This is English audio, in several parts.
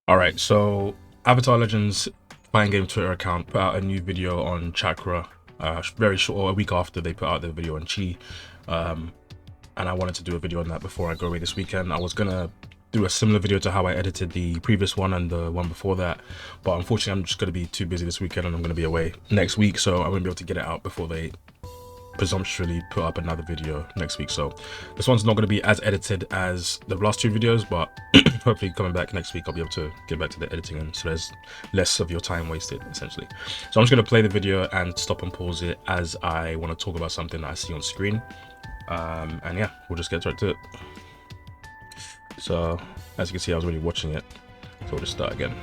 All right, so Avatar Legends Fighting Game Twitter account put out a new video on Chakra, very short, or a week after they put out their video on Chi, and I wanted to do a video on that before I go away this weekend. I was gonna do a similar video to how I edited the previous one and the one before that, but unfortunately I'm just gonna be too busy this weekend and I'm gonna be away next week, so I won't be able to get it out before they presumptuously put up another video next week. So this one's not going to be as edited as the last two videos, but hopefully coming back next week I'll be able to get back to the editing, and so there's less of your time wasted essentially. So I'm just going to play the video and stop and pause it as I want to talk about something that I see on screen, and yeah, we'll just get right to it. So as you can see, I was already watching it, so we'll just start again.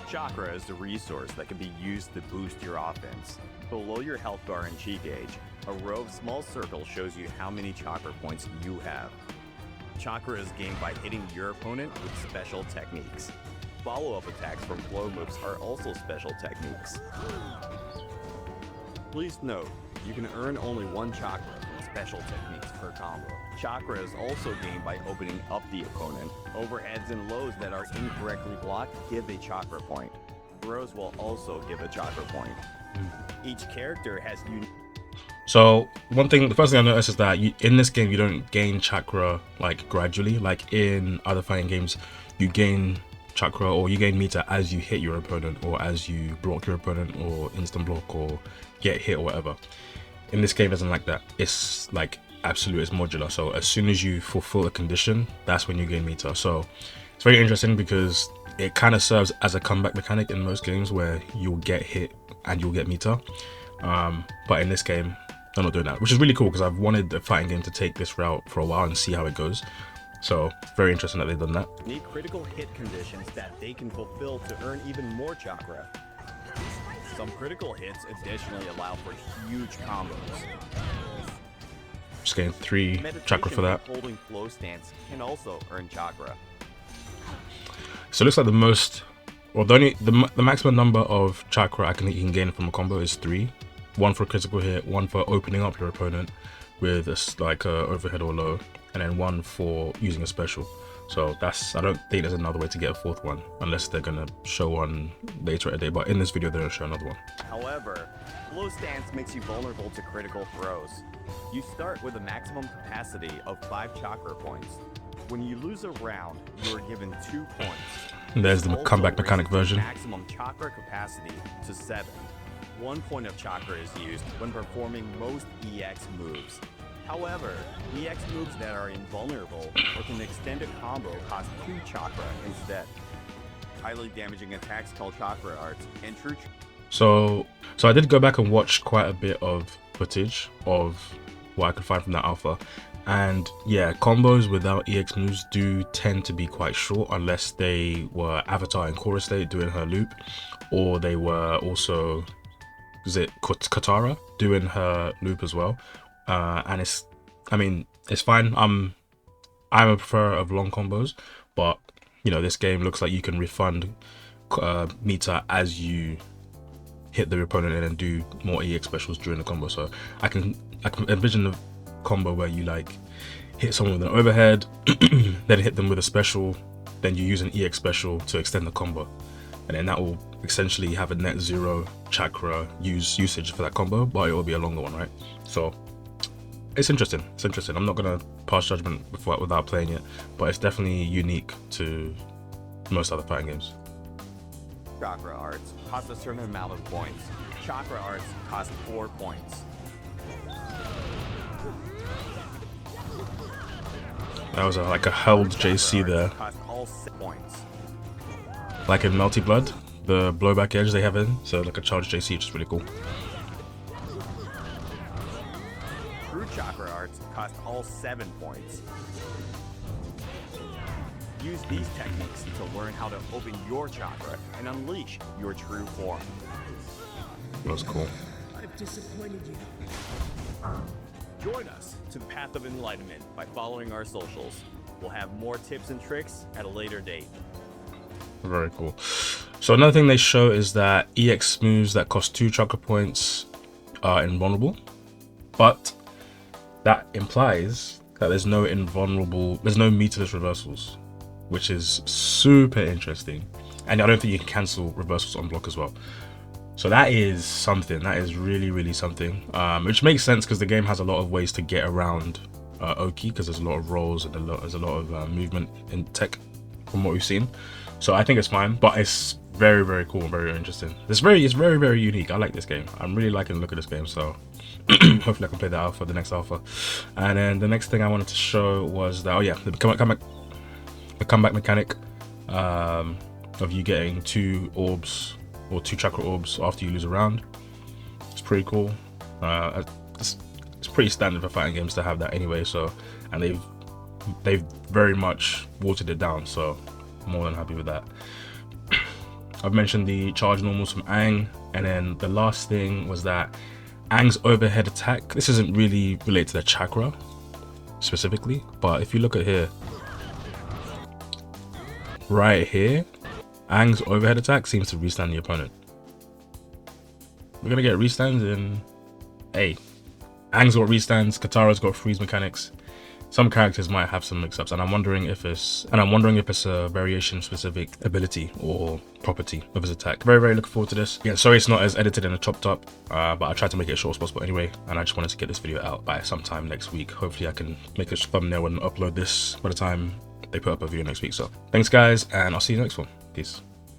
Chakra is the resource that can be used to boost your offense. Below your health bar and chi gauge, a row of small circles shows you how many chakra points you have. Chakra is gained by hitting your opponent with special techniques. Follow-up attacks from flow moves are also special techniques. Please note, you can earn only one chakra from special techniques per combo. Chakra is also gained by opening up the opponent. Overheads and lows that are incorrectly blocked give a chakra point. Throws will also give a chakra point. Each character has unique... So the first thing I noticed is that in this game you don't gain chakra like gradually. Like in other fighting games, you gain chakra or you gain meter as you hit your opponent, or as you block your opponent, or instant block, or get hit, or whatever. In this game, it isn't like that. It's like absolute, it's modular. So as soon as you fulfill a condition, that's when you gain meter. So it's very interesting because it kind of serves as a comeback mechanic in most games where you'll get hit and you'll get meter. But in this game, they're not doing that, which is really cool because I've wanted the fighting game to take this route for a while and see how it goes. So very interesting that they've done that. Need critical hit conditions that they can fulfill to earn even more chakra. Some critical hits additionally allow for huge combos. Just getting 3 chakra for that. Holding flow stance can also earn chakra. So it looks like the most, well, the maximum number of chakra you can gain from a combo is 3. 1 for a critical hit, 1 for opening up your opponent with a overhead or low, and then 1 for using a special. So I don't think there's another way to get a 4th one unless they're gonna show one later at the day, but in this video they don't show another one. However, flow stance makes you vulnerable to critical throws. You start with a maximum capacity of 5 chakra points. When you lose a round, you are given 2 points. And there's the comeback mechanic version. Maximum chakra capacity to 7. 1 point of chakra is used when performing most EX moves. However, EX moves that are invulnerable or can extend a combo cost 2 chakra instead. Highly damaging attacks called chakra arts and true. So I did go back and watch quite a bit of footage of what I could find from that alpha, and yeah, combos without EX moves do tend to be quite short unless they were Avatar in Chorus State doing her loop, or they were also, is it Katara doing her loop as well. And it's fine. I'm a preferrer of long combos, but you know, this game looks like you can refund meter as you hit the opponent and then do more EX specials during the combo. So I can envision the combo where you like hit someone with an overhead, then hit them with a special, then you use an EX special to extend the combo, and then that will essentially have a net 0 chakra usage for that combo, but it will be a longer one, right? So it's interesting. I'm not gonna pass judgment without playing it, but it's definitely unique to most other fighting games. Chakra arts cost a certain amount of points. Chakra arts cost 4 points. That was like a held JC there. Cost all 6 points. Like in Melty Blood, the blowback edge they have in, so like a charged JC, which is really cool. True chakra arts cost all 7 points. Use these techniques to learn how to open your chakra and unleash your true form. That was cool. I've disappointed you. Join us to the path of enlightenment by following our socials. We'll have more tips and tricks at a later date. Very cool. So another thing they show is that EX moves that cost 2 chakra points are invulnerable, but that implies that there's no meterless reversals, which is super interesting. And I don't think you can cancel reversals on block as well. So that is something. That is really, really something. Which makes sense because the game has a lot of ways to get around Oki, because there's a lot of rolls and there's a lot of movement in tech from what we've seen. So I think it's fine, but it's very, very cool and very interesting. It's very, very unique. I like this game. I'm really liking the look of this game. So hopefully I can play the alpha, the next alpha. And then the next thing I wanted to show was that, oh yeah, the comeback mechanic of you getting 2 orbs or 2 chakra orbs after you lose a round. It's pretty cool. It's pretty standard for fighting games to have that anyway. So, and they've very much watered it down. So, more than happy with that. I've mentioned the charge normals from Aang, and then the last thing was that Aang's overhead attack. This isn't really related to the chakra specifically, but if you look at here, right here, Aang's overhead attack seems to restand the opponent. We're gonna get restands in A. Aang's got restands, Katara's got freeze mechanics. Some characters might have some mix-ups, and I'm wondering if it's a variation specific ability or property of his attack. Very, very looking forward to this. Yeah, sorry it's not as edited and chopped up, but I tried to make it as short as possible anyway, and I just wanted to get this video out by sometime next week. Hopefully I can make a thumbnail and upload this by the time they put up a video next week. So thanks guys, and I'll see you next one. Peace.